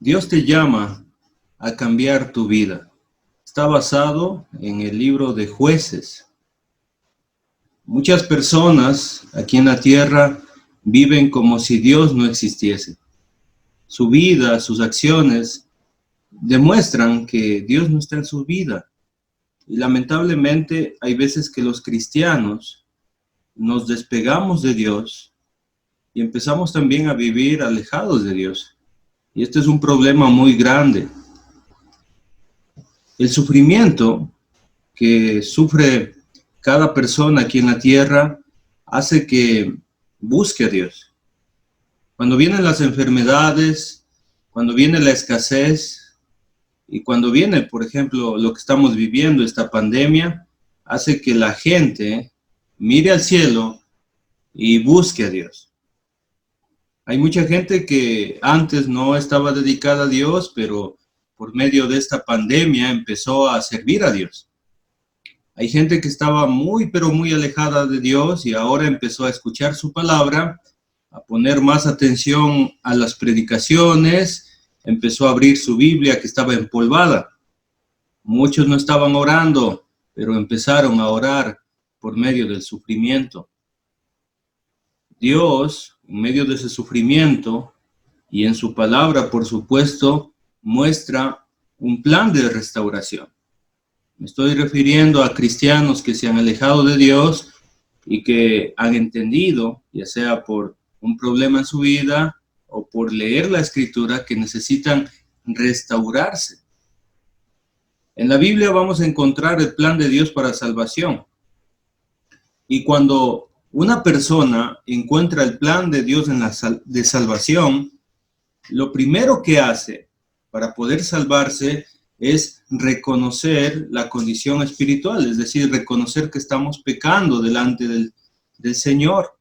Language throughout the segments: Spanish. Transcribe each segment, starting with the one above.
Dios te llama a cambiar tu vida. Está basado en el libro de Jueces. Muchas personas aquí en la tierra viven como si Dios no existiese. Su vida, sus acciones demuestran que Dios no está en su vida. Y lamentablemente hay veces que los cristianos nos despegamos de Dios y empezamos también a vivir alejados de Dios. Y este es un problema muy grande. El sufrimiento que sufre cada persona aquí en la tierra hace que busque a Dios. Cuando vienen las enfermedades, cuando viene la escasez y cuando viene, por ejemplo, lo que estamos viviendo, esta pandemia, hace que la gente mire al cielo y busque a Dios. Hay mucha gente que antes no estaba dedicada a Dios, pero por medio de esta pandemia empezó a servir a Dios. Hay gente que estaba pero muy alejada de Dios y ahora empezó a escuchar su palabra, a poner más atención a las predicaciones, empezó a abrir su Biblia que estaba empolvada. Muchos no estaban orando, pero empezaron a orar por medio del sufrimiento. Dios, en medio de ese sufrimiento y en su palabra, por supuesto, muestra un plan de restauración. Me estoy refiriendo a cristianos que se han alejado de Dios y que han entendido, ya sea por un problema en su vida o por leer la Escritura, que necesitan restaurarse. En la Biblia vamos a encontrar el plan de Dios para salvación. Y cuando una persona encuentra el plan de Dios de salvación, lo primero que hace para poder salvarse es reconocer la condición espiritual, es decir, reconocer que estamos pecando delante del Señor.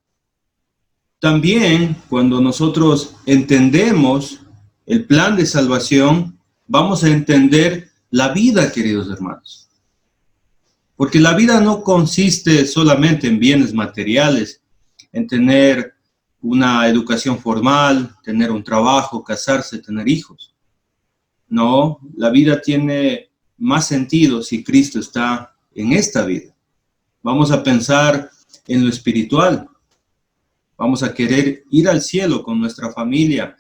También, cuando nosotros entendemos el plan de salvación, vamos a entender la vida, queridos hermanos. Porque la vida no consiste solamente en bienes materiales, en tener una educación formal, tener un trabajo, casarse, tener hijos. No, la vida tiene más sentido si Cristo está en esta vida. Vamos a pensar en lo espiritual. Vamos a querer ir al cielo con nuestra familia.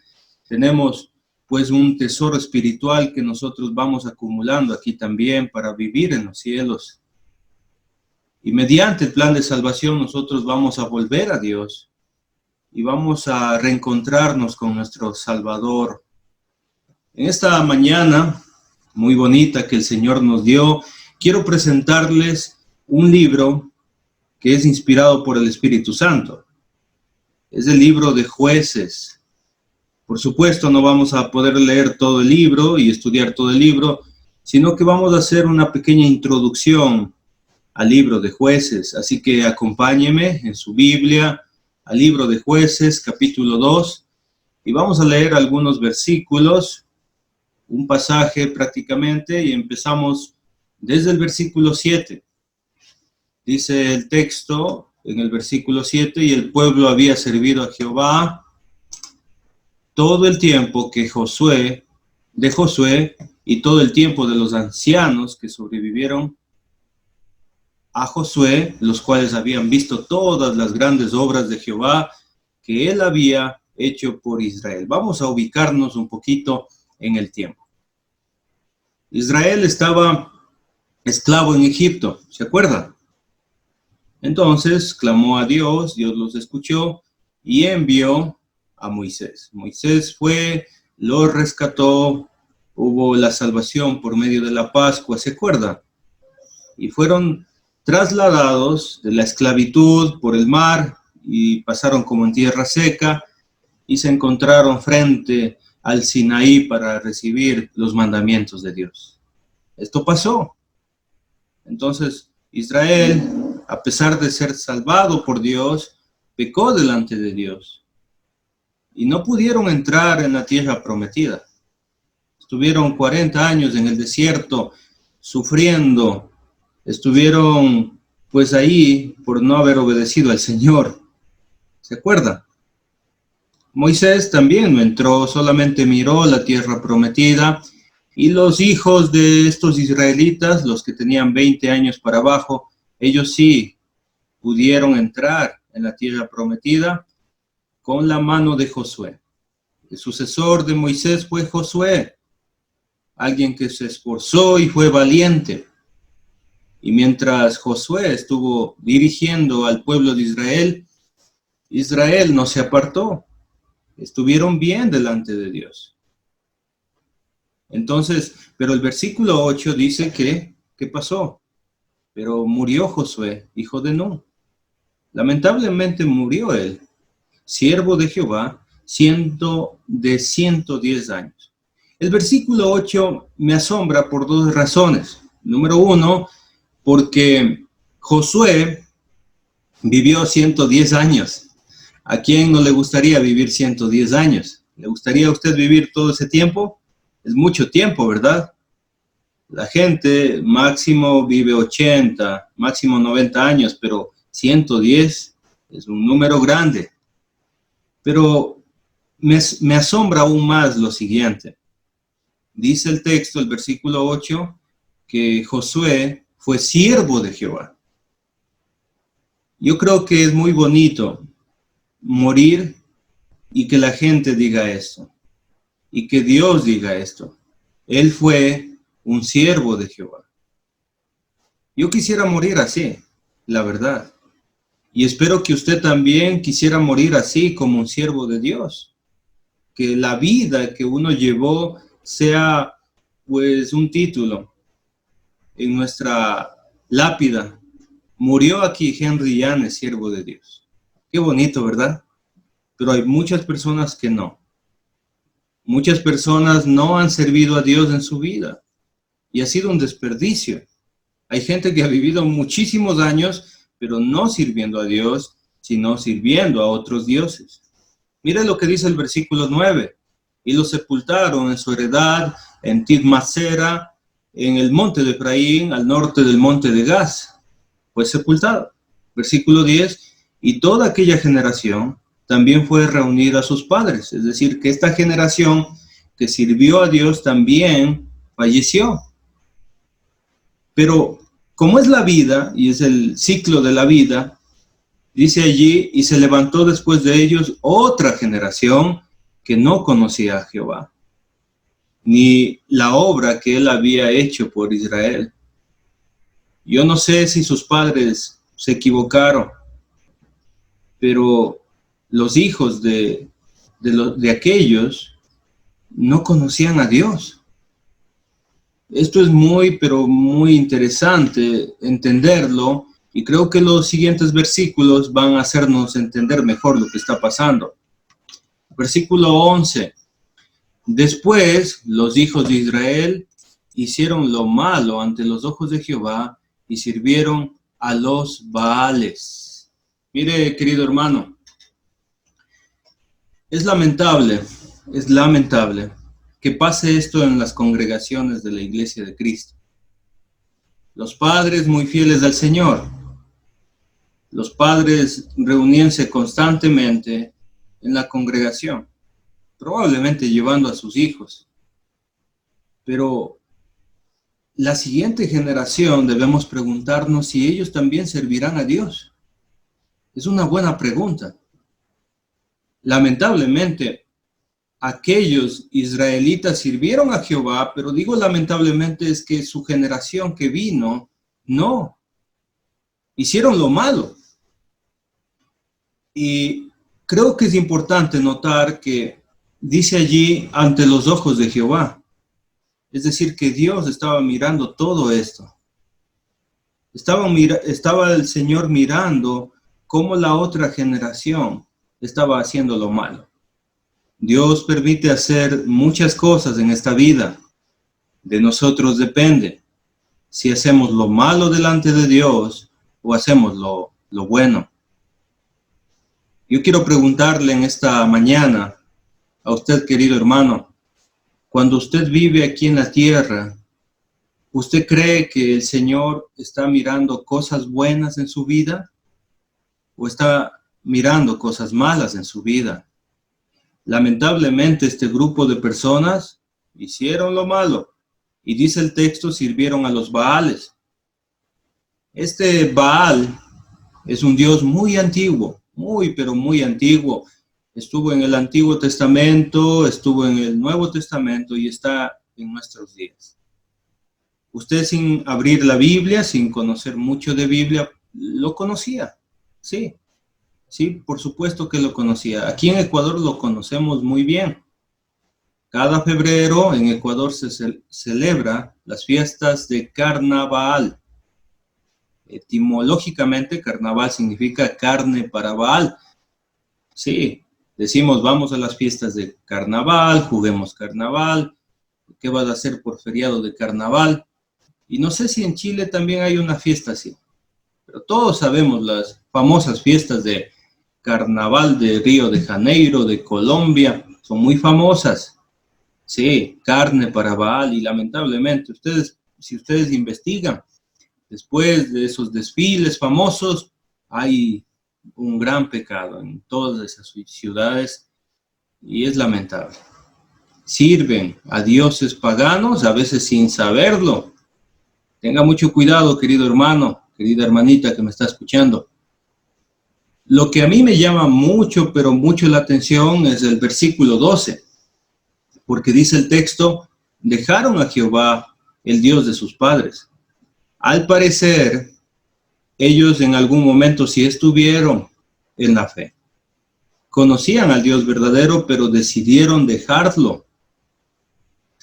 Tenemos pues un tesoro espiritual que nosotros vamos acumulando aquí también para vivir en los cielos. Y mediante el plan de salvación nosotros vamos a volver a Dios y vamos a reencontrarnos con nuestro Salvador. En esta mañana muy bonita que el Señor nos dio, quiero presentarles un libro que es inspirado por el Espíritu Santo. Es el libro de Jueces. Por supuesto, no vamos a poder leer todo el libro y estudiar todo el libro, sino que vamos a hacer una pequeña introducción al libro de Jueces. Así que acompáñeme en su Biblia al libro de Jueces, capítulo 2, y vamos a leer algunos versículos, un pasaje prácticamente, y empezamos desde el versículo 7. Dice el texto en el versículo 7, y el pueblo había servido a Jehová todo el tiempo de Josué y todo el tiempo de los ancianos que sobrevivieron a Josué, los cuales habían visto todas las grandes obras de Jehová que él había hecho por Israel. Vamos a ubicarnos un poquito en el tiempo. Israel estaba esclavo en Egipto, ¿se acuerdan? Entonces clamó a Dios, Dios los escuchó y envió a Moisés. Moisés fue, los rescató, hubo la salvación por medio de la Pascua, ¿se acuerdan? Y fueron trasladados de la esclavitud por el mar y pasaron como en tierra seca y se encontraron frente al Sinaí para recibir los mandamientos de Dios. Esto pasó. Entonces Israel, a pesar de ser salvado por Dios, pecó delante de Dios y no pudieron entrar en la tierra prometida. Estuvieron 40 años en el desierto sufriendo. Estuvieron pues ahí por no haber obedecido al Señor. ¿Se acuerdan? Moisés también no entró, solamente miró la tierra prometida, y los hijos de estos israelitas, los que tenían 20 años para abajo, ellos sí pudieron entrar en la tierra prometida con la mano de Josué. El sucesor de Moisés fue Josué, alguien que se esforzó y fue valiente. Y mientras Josué estuvo dirigiendo al pueblo de Israel, Israel no se apartó. Estuvieron bien delante de Dios. Entonces, pero el versículo 8 dice que, ¿qué pasó? Pero murió Josué, hijo de Nun. Lamentablemente murió él, siervo de Jehová, siendo de 110 años. El versículo 8 me asombra por dos razones. Número uno, porque Josué vivió 110 años. ¿A quién no le gustaría vivir 110 años? ¿Le gustaría a usted vivir todo ese tiempo? Es mucho tiempo, ¿verdad? La gente máximo vive 80, máximo 90 años, pero 110 es un número grande. Pero me asombra aún más lo siguiente. Dice el texto, el versículo 8, que Josué fue siervo de Jehová. Yo creo que es muy bonito morir y que la gente diga esto, y que Dios diga esto. Él fue un siervo de Jehová. Yo quisiera morir así, la verdad. Y espero que usted también quisiera morir así, como un siervo de Dios. Que la vida que uno llevó sea, pues, un título en nuestra lápida. Murió aquí Henry Llanes, siervo de Dios. Qué bonito, ¿verdad? Pero hay muchas personas que no. Muchas personas no han servido a Dios en su vida. Y ha sido un desperdicio. Hay gente que ha vivido muchísimos años, pero no sirviendo a Dios, sino sirviendo a otros dioses. Mira lo que dice el versículo 9. Y lo sepultaron en su heredad, en Tidmasera, en el monte de Efraín, al norte del monte de Gaz. Fue sepultado. Versículo 10. Y toda aquella generación también fue reunida a sus padres. Es decir, que esta generación que sirvió a Dios también falleció. Pero como es la vida, y es el ciclo de la vida, dice allí, y se levantó después de ellos otra generación que no conocía a Jehová, ni la obra que él había hecho por Israel. Yo no sé si sus padres se equivocaron, pero los hijos de aquellos no conocían a Dios. Esto es muy, pero muy interesante entenderlo, y creo que los siguientes versículos van a hacernos entender mejor lo que está pasando. Versículo 11. Después los hijos de Israel hicieron lo malo ante los ojos de Jehová y sirvieron a los Baales. Mire, querido hermano, es lamentable que pase esto en las congregaciones de la Iglesia de Cristo. Los padres muy fieles al Señor, los padres reuníanse constantemente en la congregación, probablemente llevando a sus hijos. Pero la siguiente generación debemos preguntarnos si ellos también servirán a Dios. Es una buena pregunta. Lamentablemente, aquellos israelitas sirvieron a Jehová, pero digo lamentablemente es que su generación que vino, no. Hicieron lo malo. Y creo que es importante notar que dice allí ante los ojos de Jehová. Es decir, que Dios estaba mirando todo esto. Estaba el Señor mirando cómo la otra generación estaba haciendo lo malo. Dios permite hacer muchas cosas en esta vida. De nosotros depende si hacemos lo malo delante de Dios o hacemos lo bueno. Yo quiero preguntarle en esta mañana a usted, querido hermano, cuando usted vive aquí en la tierra, ¿usted cree que el Señor está mirando cosas buenas en su vida o está mirando cosas malas en su vida? Lamentablemente, este grupo de personas hicieron lo malo. Y dice el texto, sirvieron a los Baales. Este Baal es un dios muy antiguo, pero muy antiguo. Estuvo en el Antiguo Testamento, estuvo en el Nuevo Testamento y está en nuestros días. Usted, sin abrir la Biblia, sin conocer mucho de Biblia, lo conocía. Sí, por supuesto que lo conocía. Aquí en Ecuador lo conocemos muy bien. Cada febrero en Ecuador se celebra las fiestas de Carnaval. Etimológicamente, carnaval significa carne para Baal. Sí, decimos vamos a las fiestas de carnaval, juguemos carnaval. ¿Qué vas a hacer por feriado de carnaval? Y no sé si en Chile también hay una fiesta así. Pero todos sabemos las famosas fiestas de carnaval de Río de Janeiro, de Colombia. Son muy famosas. Sí, carne para Baal. Y lamentablemente, si ustedes investigan, después de esos desfiles famosos, hay un gran pecado en todas esas ciudades y es lamentable. Sirven a dioses paganos, a veces sin saberlo. Tenga mucho cuidado, querido hermano, querida hermanita que me está escuchando. Lo que a mí me llama mucho, pero mucho la atención es el versículo 12, porque dice el texto, dejaron a Jehová, el Dios de sus padres. Al parecer, ellos en algún momento sí estuvieron en la fe. Conocían al Dios verdadero, pero decidieron dejarlo.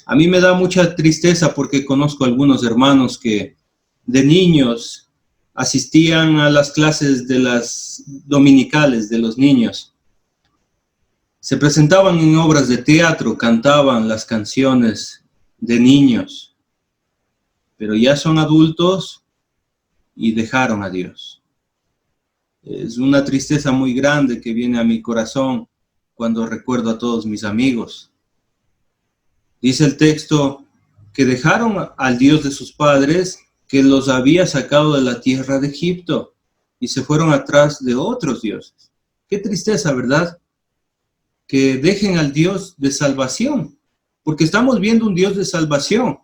A mí me da mucha tristeza porque conozco algunos hermanos que de niños asistían a las clases de las dominicales de los niños. Se presentaban en obras de teatro, cantaban las canciones de niños, pero ya son adultos y dejaron a Dios. Es una tristeza muy grande que viene a mi corazón cuando recuerdo a todos mis amigos. Dice el texto que dejaron al Dios de sus padres que los había sacado de la tierra de Egipto y se fueron atrás de otros dioses. Qué tristeza, ¿verdad? Que dejen al Dios de salvación, porque estamos viendo un Dios de salvación,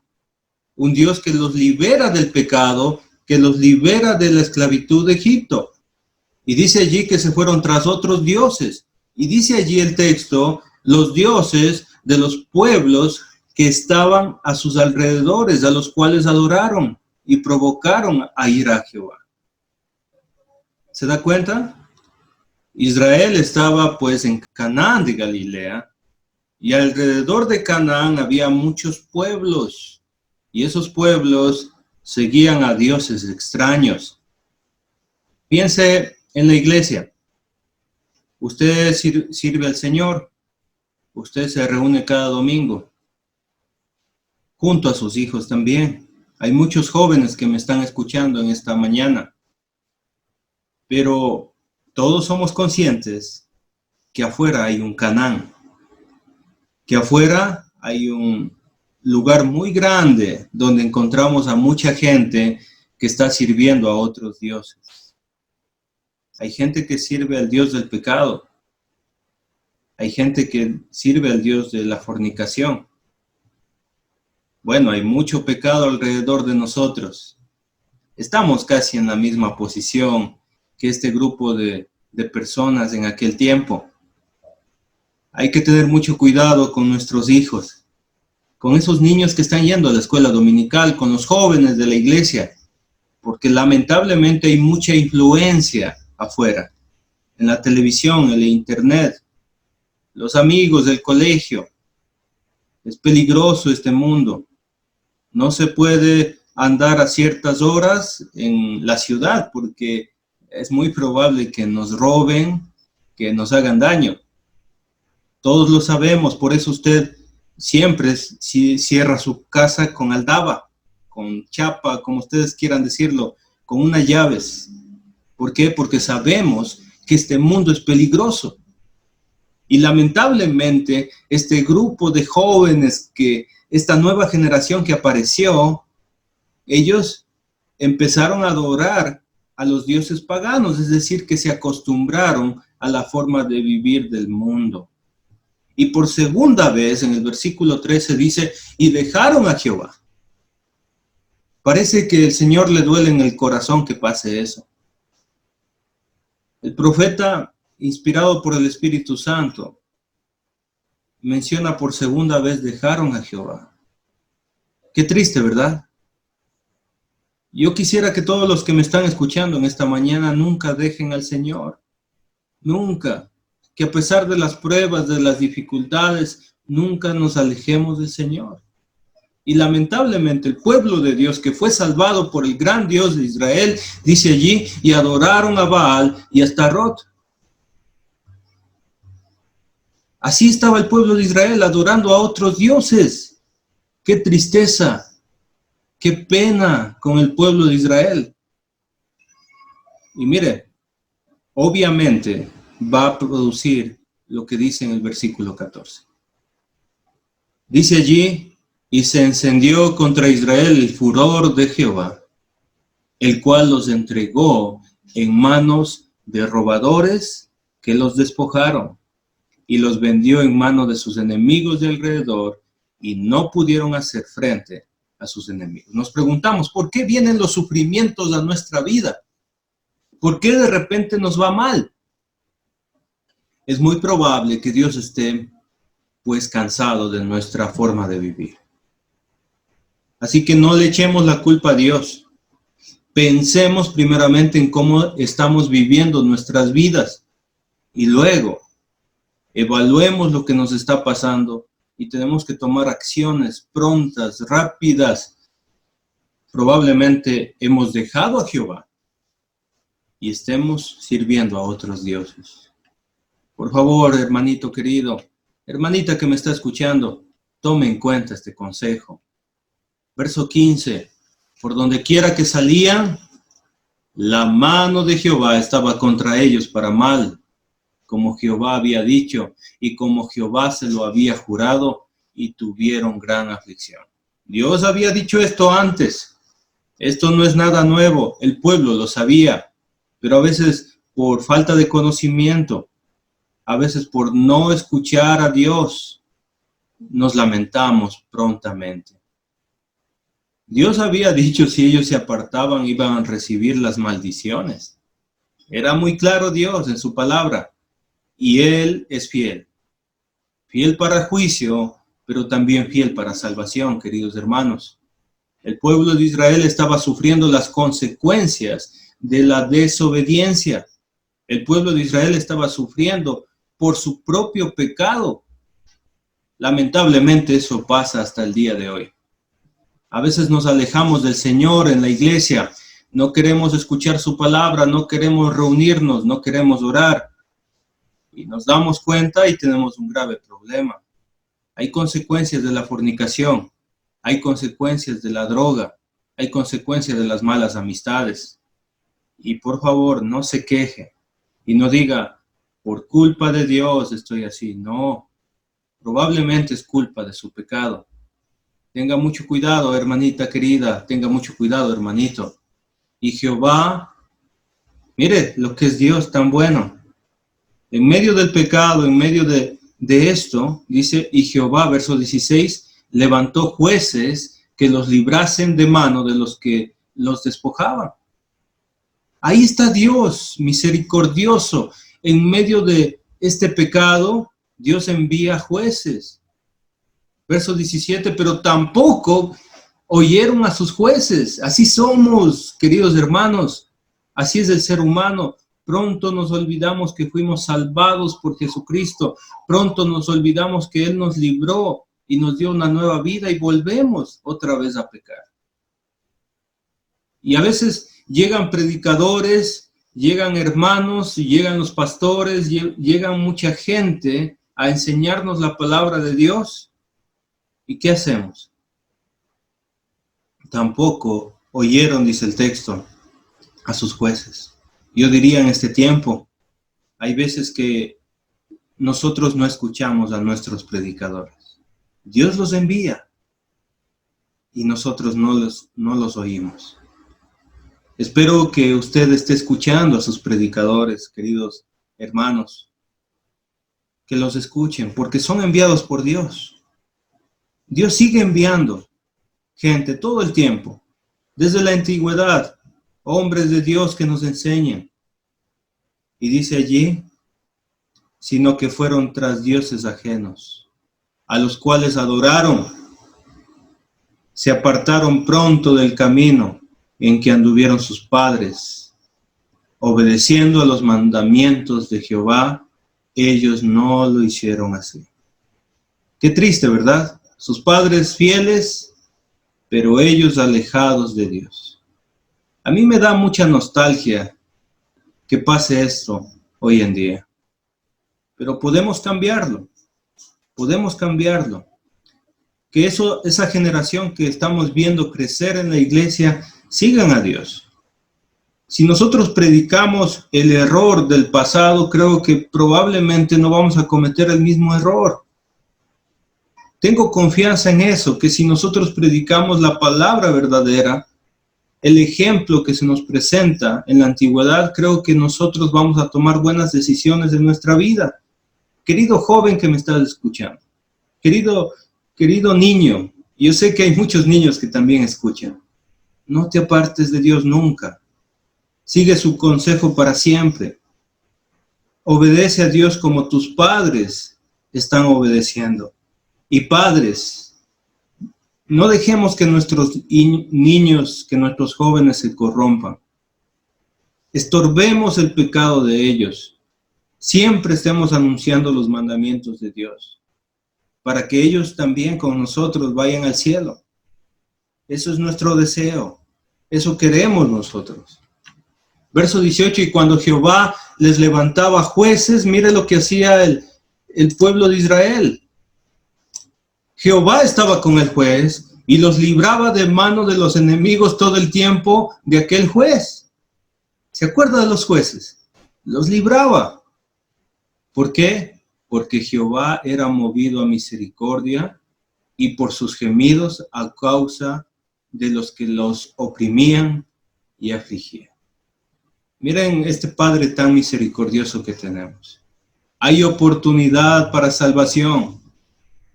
un Dios que los libera del pecado, que los libera de la esclavitud de Egipto. Y dice allí que se fueron tras otros dioses. Y dice allí el texto, los dioses de los pueblos que estaban a sus alrededores, a los cuales adoraron y provocaron a ir a Jehová. ¿Se da cuenta? Israel estaba pues en Canaán de Galilea y alrededor de Canaán había muchos pueblos y esos pueblos seguían a dioses extraños. Piense en la iglesia. Usted sirve al Señor, usted se reúne cada domingo, junto a sus hijos también. Hay muchos jóvenes que me están escuchando en esta mañana, pero todos somos conscientes que afuera hay un Canaán, que afuera hay un lugar muy grande donde encontramos a mucha gente que está sirviendo a otros dioses. Hay gente que sirve al Dios del pecado. Hay gente que sirve al Dios de la fornicación. Bueno, hay mucho pecado alrededor de nosotros. Estamos casi en la misma posición que este grupo de personas en aquel tiempo. Hay que tener mucho cuidado con nuestros hijos, con esos niños que están yendo a la escuela dominical, con los jóvenes de la iglesia, porque lamentablemente hay mucha influencia afuera, en la televisión, en el internet, los amigos del colegio. Es peligroso este mundo. No se puede andar a ciertas horas en la ciudad porque es muy probable que nos roben, que nos hagan daño. Todos lo sabemos, por eso usted siempre cierra su casa con aldaba, con chapa, como ustedes quieran decirlo, con unas llaves. ¿Por qué? Porque sabemos que este mundo es peligroso. Y lamentablemente, este grupo de jóvenes, esta nueva generación que apareció, ellos empezaron a adorar a los dioses paganos, es decir, que se acostumbraron a la forma de vivir del mundo. Y por segunda vez, en el versículo 13 dice, y dejaron a Jehová. Parece que el Señor le duele en el corazón que pase eso. El profeta, inspirado por el Espíritu Santo, menciona por segunda vez, dejaron a Jehová. Qué triste, ¿verdad? Yo quisiera que todos los que me están escuchando en esta mañana nunca dejen al Señor. Nunca. Que a pesar de las pruebas, de las dificultades, nunca nos alejemos del Señor. Y lamentablemente el pueblo de Dios que fue salvado por el gran Dios de Israel, dice allí, y adoraron a Baal y a Astarot. Así estaba el pueblo de Israel adorando a otros dioses. ¡Qué tristeza! ¡Qué pena con el pueblo de Israel! Y mire, obviamente va a producir lo que dice en el versículo 14. Dice allí, y se encendió contra Israel el furor de Jehová, el cual los entregó en manos de robadores que los despojaron, y los vendió en manos de sus enemigos de alrededor, y no pudieron hacer frente a sus enemigos. Nos preguntamos, ¿por qué vienen los sufrimientos a nuestra vida? ¿Por qué de repente nos va mal? Es muy probable que Dios esté, pues, cansado de nuestra forma de vivir. Así que no le echemos la culpa a Dios. Pensemos primeramente en cómo estamos viviendo nuestras vidas y luego evaluemos lo que nos está pasando y tenemos que tomar acciones prontas, rápidas. Probablemente hemos dejado a Jehová y estemos sirviendo a otros dioses. Por favor, hermanito querido, hermanita que me está escuchando, tome en cuenta este consejo. Verso 15, por donde quiera que salían, la mano de Jehová estaba contra ellos para mal, como Jehová había dicho, y como Jehová se lo había jurado, y tuvieron gran aflicción. Dios había dicho esto antes. Esto no es nada nuevo, el pueblo lo sabía, pero a veces por falta de conocimiento, a veces por no escuchar a Dios, nos lamentamos prontamente. Dios había dicho si ellos se apartaban iban a recibir las maldiciones. Era muy claro Dios en su palabra. Y Él es fiel. Fiel para juicio, pero también fiel para salvación, queridos hermanos. El pueblo de Israel estaba sufriendo las consecuencias de la desobediencia. El pueblo de Israel estaba sufriendo por su propio pecado. Lamentablemente eso pasa hasta el día de hoy. A veces nos alejamos del Señor en la iglesia, no queremos escuchar su palabra, no queremos reunirnos, no queremos orar. Y nos damos cuenta y tenemos un grave problema. Hay consecuencias de la fornicación, hay consecuencias de la droga, hay consecuencias de las malas amistades. Y por favor, no se queje y no diga, por culpa de Dios estoy así. No, probablemente es culpa de su pecado. Tenga mucho cuidado, hermanita querida, tenga mucho cuidado, hermanito. Y Jehová, mire lo que es Dios tan bueno. En medio del pecado, en medio de esto, dice, y Jehová, verso 16, levantó jueces que los librasen de mano de los que los despojaban. Ahí está Dios, misericordioso. En medio de este pecado, Dios envía jueces. Verso 17, pero tampoco oyeron a sus jueces. Así somos, queridos hermanos. Así es el ser humano. Pronto nos olvidamos que fuimos salvados por Jesucristo. Pronto nos olvidamos que Él nos libró y nos dio una nueva vida y volvemos otra vez a pecar. Y a veces llegan predicadores, llegan hermanos, llegan los pastores, llegan mucha gente a enseñarnos la palabra de Dios. ¿Y qué hacemos? Tampoco oyeron, dice el texto, a sus jueces. Yo diría en este tiempo, hay veces que nosotros no escuchamos a nuestros predicadores. Dios los envía y nosotros no los oímos. Espero que usted esté escuchando a sus predicadores, queridos hermanos. que los escuchen, porque son enviados por Dios. Dios sigue enviando gente todo el tiempo, desde la antigüedad, hombres de Dios que nos enseñan. Y dice allí, sino que fueron tras dioses ajenos, a los cuales adoraron, se apartaron pronto del camino en que anduvieron sus padres, obedeciendo a los mandamientos de Jehová, ellos no lo hicieron así. Qué triste, ¿verdad? Sus padres fieles, pero ellos alejados de Dios. A mí me da mucha nostalgia que pase esto hoy en día. Pero podemos cambiarlo. Podemos cambiarlo. Que esa generación que estamos viendo crecer en la iglesia, sigan a Dios. Si nosotros predicamos el error del pasado, creo que probablemente no vamos a cometer el mismo error. Tengo confianza en eso, que si nosotros predicamos la palabra verdadera, el ejemplo que se nos presenta en la antigüedad, creo que nosotros vamos a tomar buenas decisiones en nuestra vida. Querido joven que me estás escuchando, querido niño, yo sé que hay muchos niños que también escuchan. No te apartes de Dios nunca. Sigue su consejo para siempre. Obedece a Dios como tus padres están obedeciendo. Y padres, no dejemos que nuestros niños, que nuestros jóvenes se corrompan. Estorbemos el pecado de ellos. Siempre estemos anunciando los mandamientos de Dios, para que ellos también con nosotros vayan al cielo. Eso es nuestro deseo. Eso queremos nosotros. Verso 18, y cuando Jehová les levantaba jueces, mire lo que hacía el pueblo de Israel. Jehová estaba con el juez y los libraba de mano de los enemigos todo el tiempo de aquel juez. ¿Se acuerda de los jueces? Los libraba. ¿Por qué? Porque Jehová era movido a misericordia y por sus gemidos a causa de los que los oprimían y afligían. Miren este Padre tan misericordioso que tenemos. Hay oportunidad para salvación.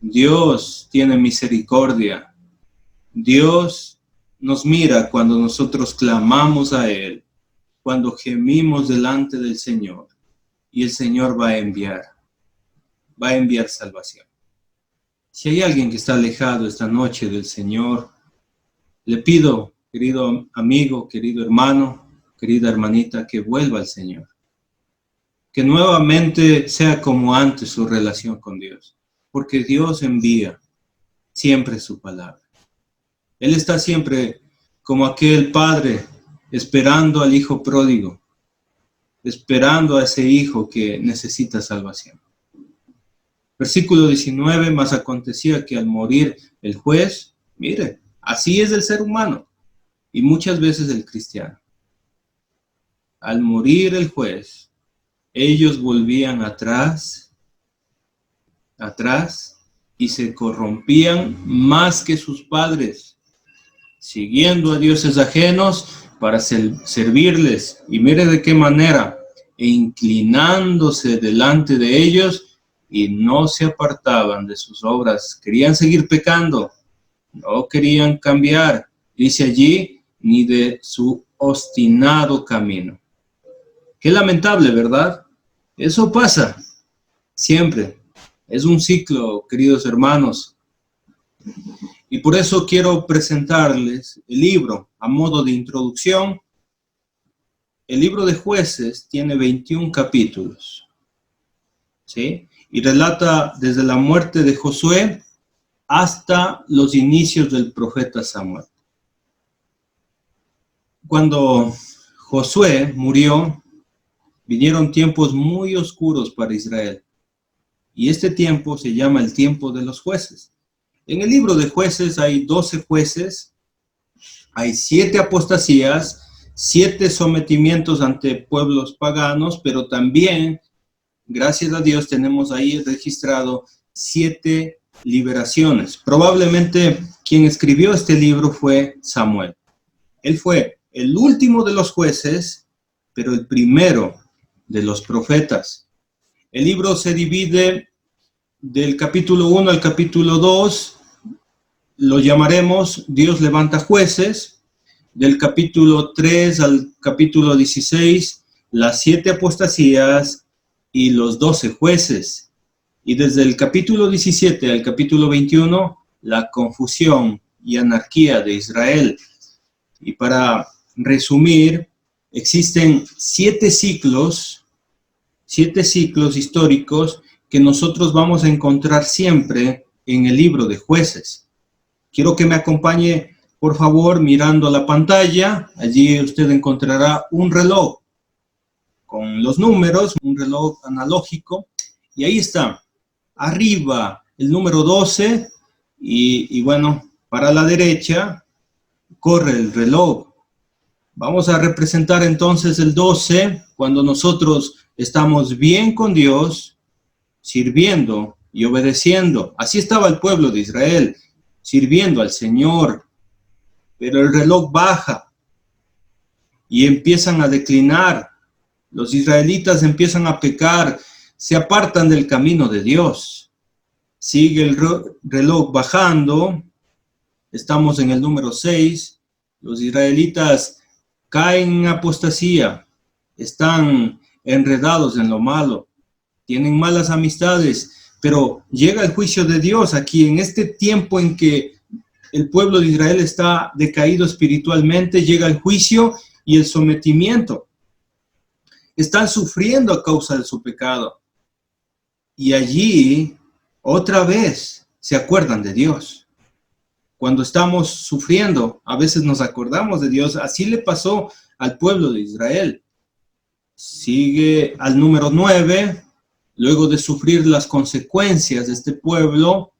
Dios tiene misericordia. Dios nos mira cuando nosotros clamamos a Él, cuando gemimos delante del Señor, y el Señor va a enviar salvación. Si hay alguien que está alejado esta noche del Señor, le pido, querido amigo, querido hermano, querida hermanita, que vuelva al Señor. Que nuevamente sea como antes su relación con Dios. Porque Dios envía siempre su palabra. Él está siempre como aquel padre esperando al hijo pródigo, esperando a ese hijo que necesita salvación. Versículo 19, mas acontecía que al morir el juez, mire, así es el ser humano y muchas veces el cristiano. Al morir el juez, ellos volvían atrás y se corrompían más que sus padres, siguiendo a dioses ajenos para servirles. Y mire de qué manera, e inclinándose delante de ellos y no se apartaban de sus obras. Querían seguir pecando, no querían cambiar, dice allí, ni de su obstinado camino. Qué lamentable, ¿verdad? Eso pasa siempre. Es un ciclo, queridos hermanos. Y por eso quiero presentarles el libro a modo de introducción. El libro de Jueces tiene 21 capítulos, ¿sí? Y relata desde la muerte de Josué hasta los inicios del profeta Samuel. Cuando Josué murió, vinieron tiempos muy oscuros para Israel. Y este tiempo se llama el tiempo de los jueces. En el libro de Jueces hay 12 jueces, hay 7 apostasías, 7 sometimientos ante pueblos paganos, pero también, gracias a Dios, tenemos ahí registrado 7 liberaciones. Probablemente quien escribió este libro fue Samuel. Él fue el último de los jueces, pero el primero de los profetas. El libro se divide del capítulo 1 al capítulo 2, lo llamaremos Dios levanta jueces. Del capítulo 3 al capítulo 16, las 7 apostasías y los 12 jueces. Y desde el capítulo 17 al capítulo 21, la confusión y anarquía de Israel. Y para resumir, existen 7 ciclos históricos que nosotros vamos a encontrar siempre en el libro de Jueces. Quiero que me acompañe, por favor, mirando la pantalla. Allí usted encontrará un reloj con los números, un reloj analógico, y ahí está, arriba el número 12, y bueno, para la derecha corre el reloj. Vamos a representar entonces el 12 cuando nosotros estamos bien con Dios, sirviendo y obedeciendo. Así estaba el pueblo de Israel, sirviendo al Señor, pero el reloj baja y empiezan a declinar. Los israelitas empiezan a pecar, se apartan del camino de Dios. Sigue el reloj bajando, estamos en el número 6, los israelitas caen en apostasía, están enredados en lo malo, tienen malas amistades, pero llega el juicio de Dios aquí en este tiempo en que el pueblo de Israel está decaído espiritualmente, llega el juicio y el sometimiento. Están sufriendo a causa de su pecado. Y allí, otra vez, se acuerdan de Dios. Cuando estamos sufriendo, a veces nos acordamos de Dios. Así le pasó al pueblo de Israel. Sigue al número 9, luego de sufrir las consecuencias de este pueblo,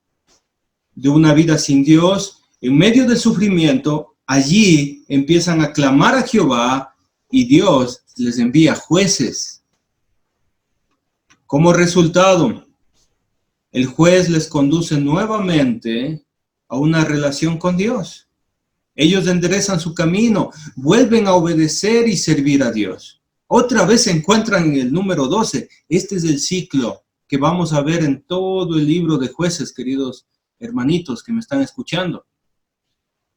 de una vida sin Dios, en medio del sufrimiento, allí empiezan a clamar a Jehová y Dios les envía jueces. Como resultado, el juez les conduce nuevamente a una relación con Dios. Ellos enderezan su camino, vuelven a obedecer y servir a Dios. Otra vez se encuentran en el número 12. Este es el ciclo que vamos a ver en todo el libro de Jueces, queridos hermanitos que me están escuchando.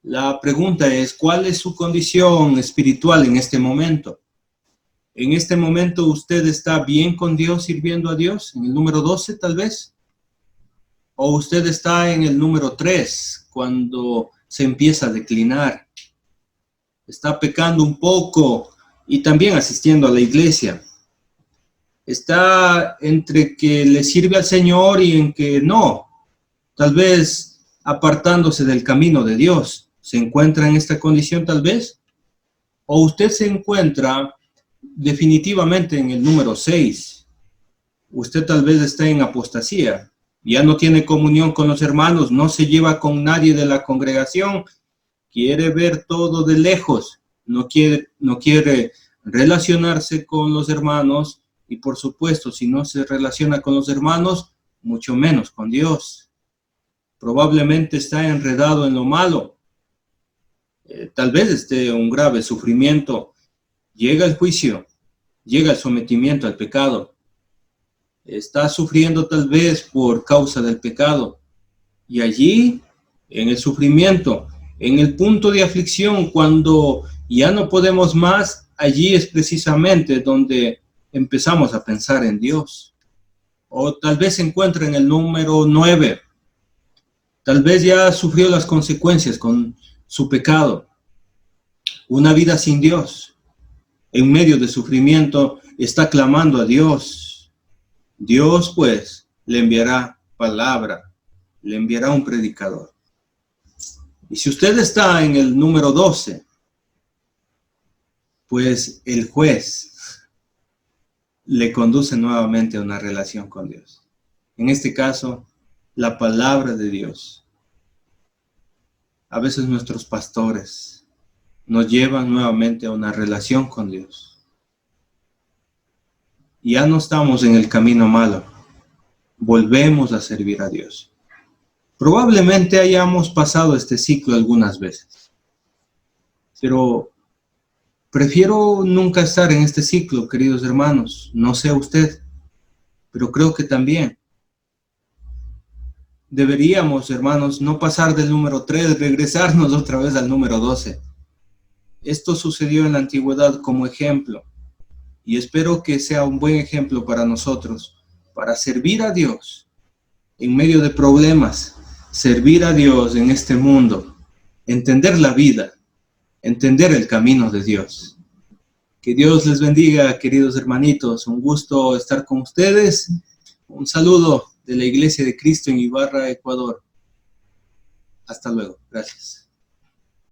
La pregunta es, ¿cuál es su condición espiritual en este momento? ¿En este momento usted está bien con Dios, sirviendo a Dios? ¿En el número 12 tal vez? ¿O usted está en el número 3 cuando se empieza a declinar? Está pecando un poco y también asistiendo a la iglesia. Está entre que le sirve al Señor y en que no. Tal vez apartándose del camino de Dios. ¿Se encuentra en esta condición tal vez? ¿O usted se encuentra definitivamente en el número 6? Usted tal vez está en apostasía. Ya no tiene comunión con los hermanos, no se lleva con nadie de la congregación, quiere ver todo de lejos, no quiere relacionarse con los hermanos y por supuesto, si no se relaciona con los hermanos, mucho menos con Dios. Probablemente está enredado en lo malo. Tal vez esté un grave sufrimiento. Llega el juicio, llega el sometimiento al pecado. Está sufriendo tal vez por causa del pecado. Y allí, en el sufrimiento, en el punto de aflicción, cuando ya no podemos más, allí es precisamente donde empezamos a pensar en Dios. O tal vez se encuentra en el número 9. Tal vez ya sufrió las consecuencias con su pecado. Una vida sin Dios. En medio de sufrimiento está clamando a Dios. Dios, pues, le enviará palabra, le enviará un predicador. Y si usted está en el número 12, pues el juez le conduce nuevamente a una relación con Dios. En este caso, la palabra de Dios. A veces nuestros pastores nos llevan nuevamente a una relación con Dios. Ya no estamos en el camino malo. Volvemos a servir a Dios. Probablemente hayamos pasado este ciclo algunas veces. Pero prefiero nunca estar en este ciclo, queridos hermanos. No sé usted. Pero creo que también deberíamos, hermanos, no pasar del número 3, regresarnos otra vez al número 12. Esto sucedió en la antigüedad como ejemplo, y espero que sea un buen ejemplo para nosotros, para servir a Dios en medio de problemas, servir a Dios en este mundo, entender la vida, entender el camino de Dios. Que Dios les bendiga, queridos hermanitos. Un gusto estar con ustedes. Un saludo de la Iglesia de Cristo en Ibarra, Ecuador. Hasta luego. Gracias.